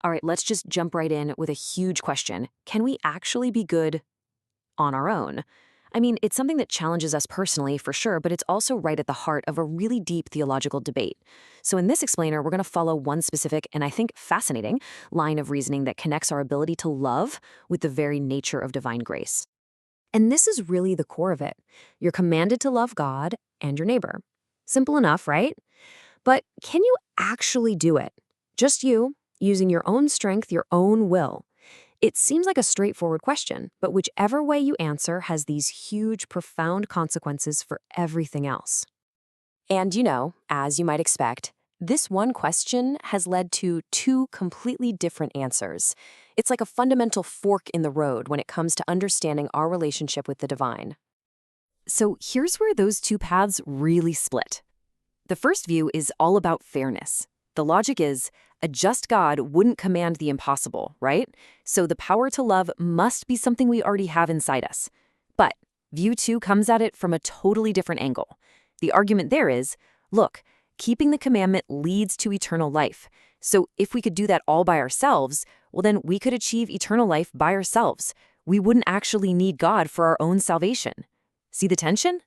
All right, let's just jump right in with a huge question. Can we actually be good on our own? I mean, it's something that challenges us personally, for sure, but it's also right at the heart of a really deep theological debate. So in this explainer, we're going to follow one specific and I think fascinating line of reasoning that connects our ability to love with the very nature of divine grace. And this is really the core of it. You're commanded to love God and your neighbor. Simple enough, right? But can you actually do it? Just you, using your own strength, your own will. It seems like a straightforward question, but whichever way you answer has these huge, profound consequences for everything else. And as you might expect, this one question has led to two completely different answers. It's like a fundamental fork in the road when it comes to understanding our relationship with the divine. So here's where those two paths really split. The first view is all about fairness. The logic is, a just God wouldn't command the impossible, right? So the power to love must be something we already have inside us. But view 2 comes at it from a totally different angle. The argument there is, look, keeping the commandment leads to eternal life. So if we could do that all by ourselves, well then we could achieve eternal life by ourselves. We wouldn't actually need God for our own salvation. See the tension?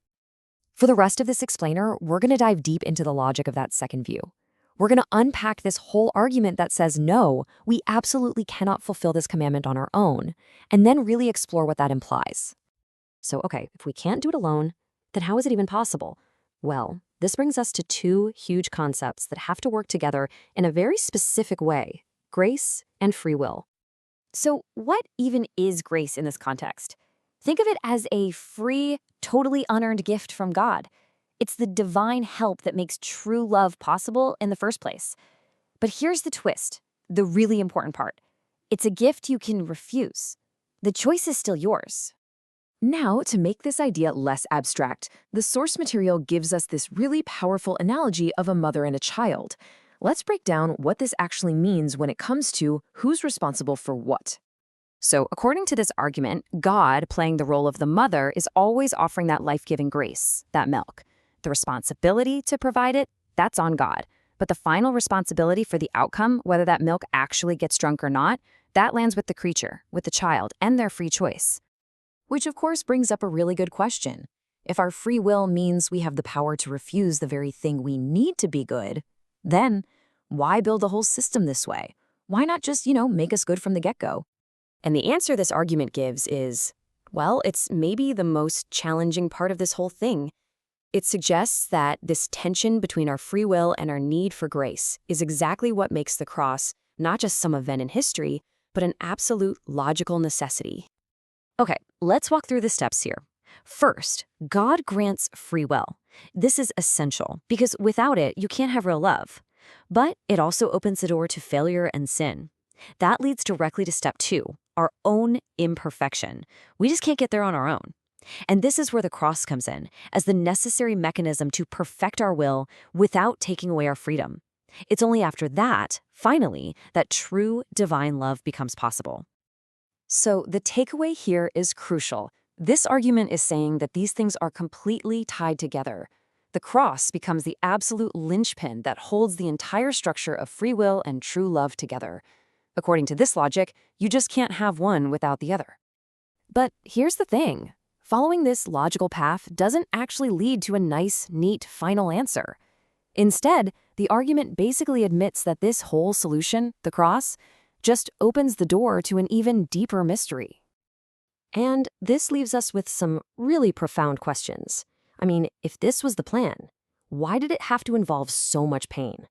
For the rest of this explainer, we're going to dive deep into the logic of that second view. We're going to unpack this whole argument that says, no, we absolutely cannot fulfill this commandment on our own, and then really explore what that implies. So, okay, if we can't do it alone, then how is it even possible? Well, this brings us to two huge concepts that have to work together in a very specific way: grace and free will. So, what even is grace in this context? Think of it as a free, totally unearned gift from God. It's the divine help that makes true love possible in the first place. But here's the twist, the really important part. It's a gift you can refuse. The choice is still yours. Now, to make this idea less abstract, the source material gives us this really powerful analogy of a mother and a child. Let's break down what this actually means when it comes to who's responsible for what. So, according to this argument, God, playing the role of the mother, is always offering that life-giving grace, that milk. The responsibility to provide it, that's on God. But the final responsibility for the outcome, whether that milk actually gets drunk or not, that lands with the creature, with the child, and their free choice. Which, of course, brings up a really good question. If our free will means we have the power to refuse the very thing we need to be good, then why build the whole system this way? Why not just, make us good from the get-go? And the answer this argument gives is, well, it's maybe the most challenging part of this whole thing. It suggests that this tension between our free will and our need for grace is exactly what makes the cross not just some event in history, but an absolute logical necessity. Okay, let's walk through the steps here. First, God grants free will. This is essential because without it, you can't have real love. But it also opens the door to failure and sin. That leads directly to step 2, our own imperfection. We just can't get there on our own. And this is where the cross comes in, as the necessary mechanism to perfect our will without taking away our freedom. It's only after that, finally, that true divine love becomes possible. So the takeaway here is crucial. This argument is saying that these things are completely tied together. The cross becomes the absolute linchpin that holds the entire structure of free will and true love together. According to this logic, you just can't have one without the other. But here's the thing. Following this logical path doesn't actually lead to a nice, neat, final answer. Instead, the argument basically admits that this whole solution, the cross, just opens the door to an even deeper mystery. And this leaves us with some really profound questions. I mean, if this was the plan, why did it have to involve so much pain?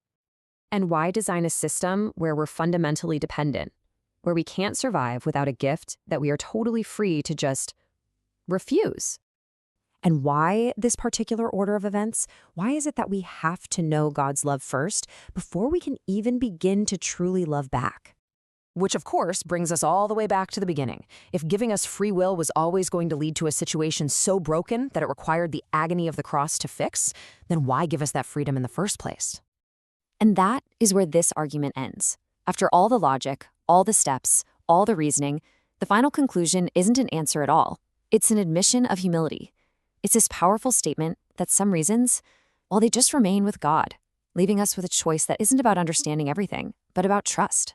And why design a system where we're fundamentally dependent, where we can't survive without a gift that we are totally free to just refuse? And why this particular order of events? Why is it that we have to know God's love first before we can even begin to truly love back? Which, of course, brings us all the way back to the beginning. If giving us free will was always going to lead to a situation so broken that it required the agony of the cross to fix, then why give us that freedom in the first place? And that is where this argument ends. After all the logic, all the steps, all the reasoning, the final conclusion isn't an answer at all. It's an admission of humility. It's this powerful statement that some reasons, well, they just remain with God, leaving us with a choice that isn't about understanding everything, but about trust.